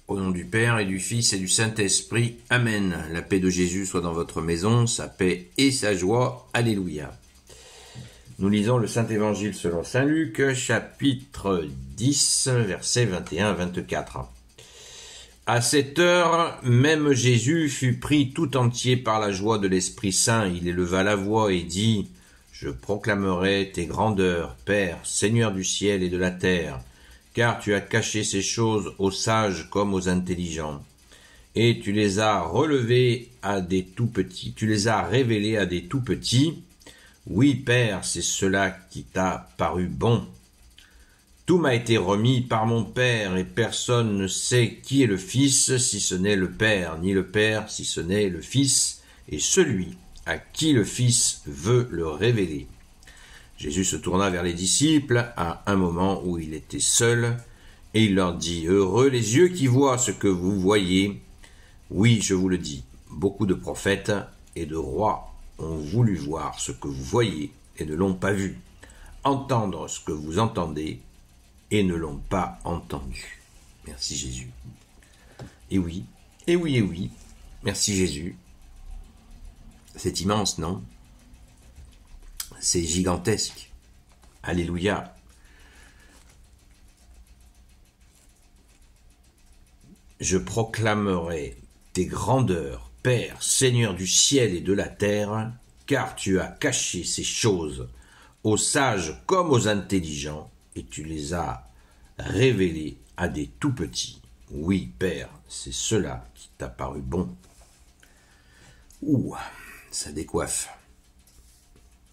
Au nom du Père et du Fils et du Saint-Esprit. Amen. La paix de Jésus soit dans votre maison, sa paix et sa joie. Alléluia. Nous lisons le Saint-Évangile selon Saint Luc, chapitre 10, versets 21 à 24. À cette heure, même Jésus fut pris tout entier par la joie de l'Esprit Saint. Il éleva la voix et dit : « Je proclamerai tes grandeurs, Père, Seigneur du ciel et de la terre, car tu as caché ces choses aux sages comme aux intelligents, et tu les as relevées à des tout-petits, tu les as révélées à des tout-petits. Oui, Père, c'est cela qui t'a paru bon. Tout m'a été remis par mon Père, et personne ne sait qui est le Fils, si ce n'est le Père, ni le Père, si ce n'est le Fils, et celui à qui le Fils veut le révéler. » Jésus se tourna vers les disciples à un moment où il était seul, et il leur dit : « Heureux les yeux qui voient ce que vous voyez. Oui, je vous le dis, beaucoup de prophètes et de rois ont voulu voir ce que vous voyez et ne l'ont pas vu, entendre ce que vous entendez et ne l'ont pas entendu. » Merci Jésus. Et oui, et oui, et oui. Merci Jésus. C'est immense, non ? C'est gigantesque. Alléluia. Je proclamerai tes grandeurs, Père, Seigneur du ciel et de la terre, car tu as caché ces choses aux sages comme aux intelligents, et tu les as révélées à des tout-petits. Oui, Père, c'est cela qui t'a paru bon. Ouh, ça décoiffe.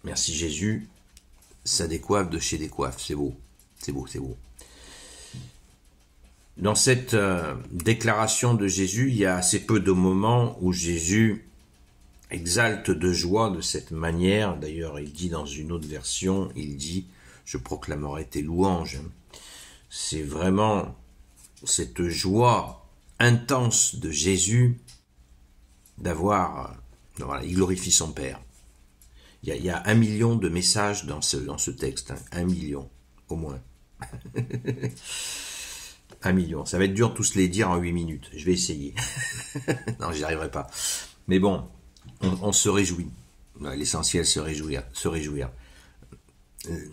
Merci Jésus, ça décoiffe de chez décoiffe, c'est beau, c'est beau, c'est beau. Dans cette déclaration de Jésus, il y a assez peu de moments où Jésus exalte de joie de cette manière. D'ailleurs, il dit dans une autre version, il dit « Je proclamerai tes louanges ». C'est vraiment cette joie intense de Jésus d'avoir, voilà, il glorifie son Père. Il y a 1 million de messages dans ce texte, hein, 1 million, au moins. 1 million. Ça va être dur de tous les dire en 8 minutes. Je vais essayer. Non, j'y arriverai pas. Mais bon, on se réjouit. L'essentiel, se réjouir.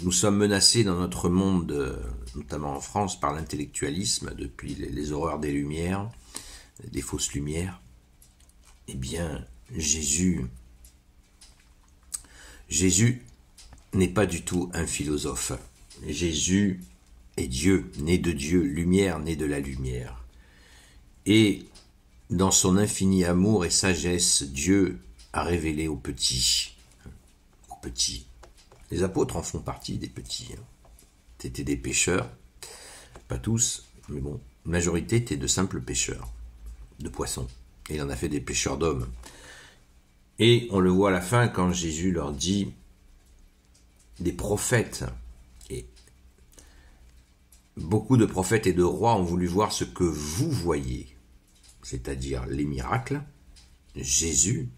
Nous sommes menacés dans notre monde, notamment en France, par l'intellectualisme, depuis les horreurs des Lumières, des fausses lumières. Eh bien, Jésus n'est pas du tout un philosophe. Jésus est Dieu, né de Dieu, lumière, né de la lumière. Et dans son infini amour et sagesse, Dieu a révélé aux petits. Les apôtres en font partie, des petits. C'était des pêcheurs, pas tous, mais bon, la majorité étaient de simples pêcheurs, de poissons. Et il en a fait des pêcheurs d'hommes. Et on le voit à la fin quand Jésus leur dit des prophètes. Et beaucoup de prophètes et de rois ont voulu voir ce que vous voyez, c'est-à-dire les miracles, Jésus,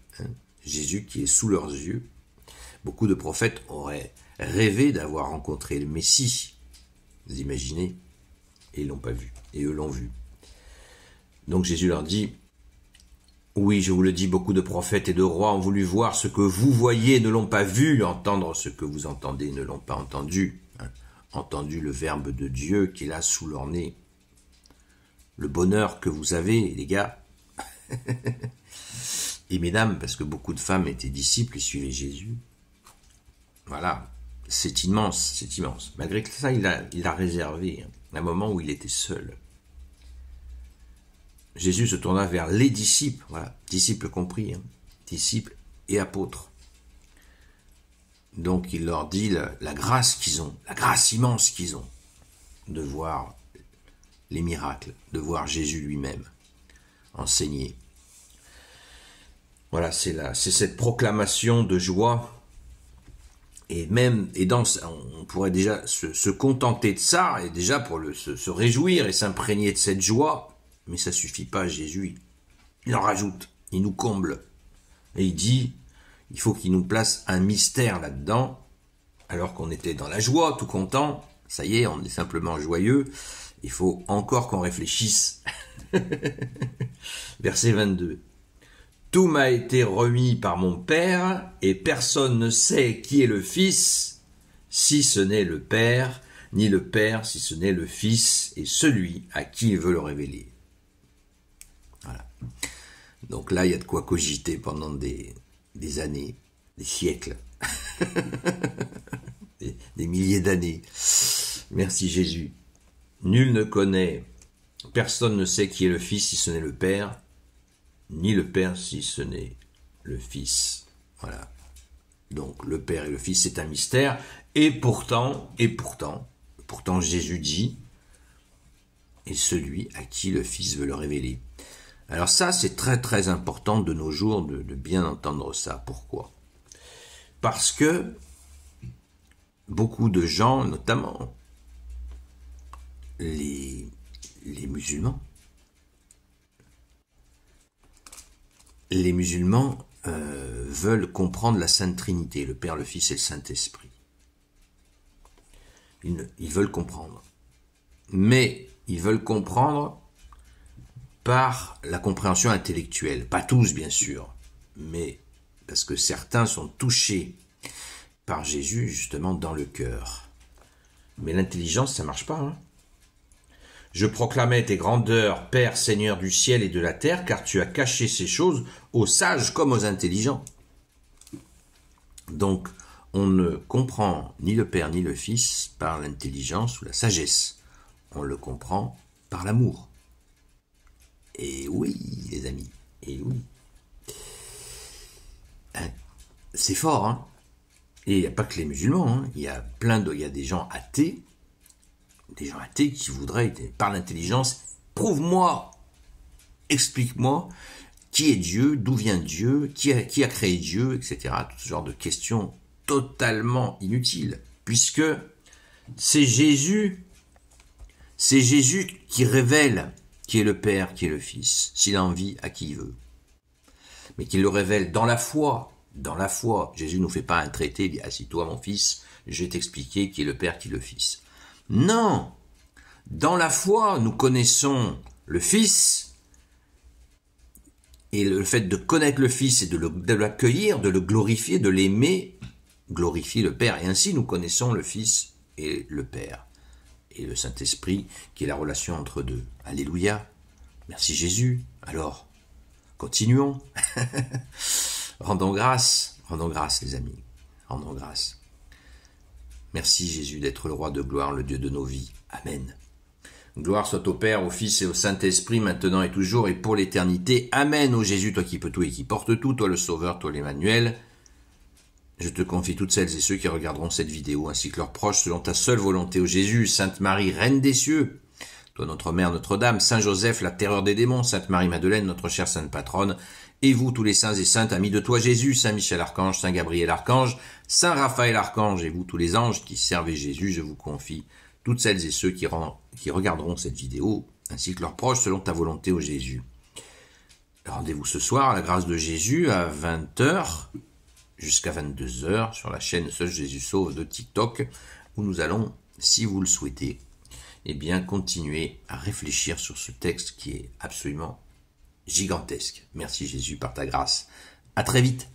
Jésus qui est sous leurs yeux. Beaucoup de prophètes auraient rêvé d'avoir rencontré le Messie, vous imaginez, et ils l'ont pas vu, et eux l'ont vu. Donc Jésus leur dit : oui, je vous le dis, beaucoup de prophètes et de rois ont voulu voir ce que vous voyez, ne l'ont pas vu, entendre ce que vous entendez, ne l'ont pas entendu. Entendu le Verbe de Dieu qui est là sous leur nez. Le bonheur que vous avez, les gars. Et mesdames, parce que beaucoup de femmes étaient disciples et suivaient Jésus. Voilà, c'est immense, c'est immense. Malgré que ça, il a réservé un moment où il était seul. Jésus se tourna vers les disciples, voilà, disciples compris, disciples et apôtres. Donc il leur dit la grâce qu'ils ont, la grâce immense qu'ils ont de voir les miracles, de voir Jésus lui-même enseigner. Voilà, c'est cette proclamation de joie. Et on pourrait déjà se contenter de ça, et déjà pour se réjouir et s'imprégner de cette joie. Mais ça suffit pas, Jésus, il en rajoute, il nous comble. Et il dit, il faut qu'il nous place un mystère là-dedans, alors qu'on était dans la joie, tout content, ça y est, on est simplement joyeux. Il faut encore qu'on réfléchisse. Verset 22. Tout m'a été remis par mon Père, et personne ne sait qui est le Fils, si ce n'est le Père, ni le Père, si ce n'est le Fils, et celui à qui il veut le révéler. Voilà. Donc là, il y a de quoi cogiter pendant des années, des siècles, des milliers d'années. Merci Jésus. Nul ne connaît, personne ne sait qui est le Fils si ce n'est le Père, ni le Père si ce n'est le Fils. Voilà. Donc le Père et le Fils, c'est un mystère. Et pourtant, Jésus dit, et celui à qui le Fils veut le révéler. Alors ça, c'est très très important de nos jours de bien entendre ça. Pourquoi? Parce que beaucoup de gens, notamment les musulmans, veulent comprendre la Sainte Trinité, le Père, le Fils et le Saint-Esprit. Ils veulent comprendre. Mais ils veulent comprendre par la compréhension intellectuelle. Pas tous, bien sûr, mais parce que certains sont touchés par Jésus, justement, dans le cœur. Mais l'intelligence, ça marche pas, hein. Je proclamais tes grandeurs, Père, Seigneur du ciel et de la terre, car tu as caché ces choses aux sages comme aux intelligents. Donc, on ne comprend ni le Père ni le Fils par l'intelligence ou la sagesse. On le comprend par l'amour. Et oui, les amis, et oui. C'est fort, hein. Et il n'y a pas que les musulmans, hein. Il y a des gens athées, qui voudraient, par l'intelligence, prouve-moi, explique-moi qui est Dieu, d'où vient Dieu, qui a créé Dieu, etc. Tout ce genre de questions totalement inutiles, puisque c'est Jésus qui révèle qui est le Père, qui est le Fils, s'il a envie, à qui il veut. Mais qu'il le révèle dans la foi. Dans la foi. Jésus ne nous fait pas un traité, il dit, assis-toi mon fils, je vais t'expliquer qui est le Père, qui est le Fils. Non! Dans la foi, nous connaissons le Fils, et le fait de connaître le Fils et de l'accueillir, de le glorifier, de l'aimer, glorifie le Père. Et ainsi, nous connaissons le Fils et le Père. Et le Saint-Esprit, qui est la relation entre deux. Alléluia. Merci Jésus. Alors, continuons. Rendons grâce les amis. Rendons grâce. Merci Jésus d'être le roi de gloire, le Dieu de nos vies. Amen. Gloire soit au Père, au Fils et au Saint-Esprit, maintenant et toujours et pour l'éternité. Amen. Ô Jésus, toi qui peux tout et qui portes tout, toi le Sauveur, toi l'Emmanuel. Je te confie toutes celles et ceux qui regarderont cette vidéo, ainsi que leurs proches, selon ta seule volonté, ô Jésus, Sainte Marie, Reine des cieux, toi notre Mère Notre-Dame, Saint Joseph, la terreur des démons, Sainte Marie-Madeleine, notre chère Sainte Patronne, et vous tous les saints et saintes, amis de toi Jésus, Saint Michel Archange, Saint Gabriel Archange, Saint Raphaël Archange, et vous tous les anges qui servez Jésus, je vous confie toutes celles et ceux qui regarderont cette vidéo, ainsi que leurs proches, selon ta volonté, ô Jésus. Rendez-vous ce soir à la grâce de Jésus à 20h, jusqu'à 22h sur la chaîne Seul Jésus Sauve de TikTok, où nous allons, si vous le souhaitez, eh bien continuer à réfléchir sur ce texte qui est absolument gigantesque. Merci Jésus par ta grâce. À très vite.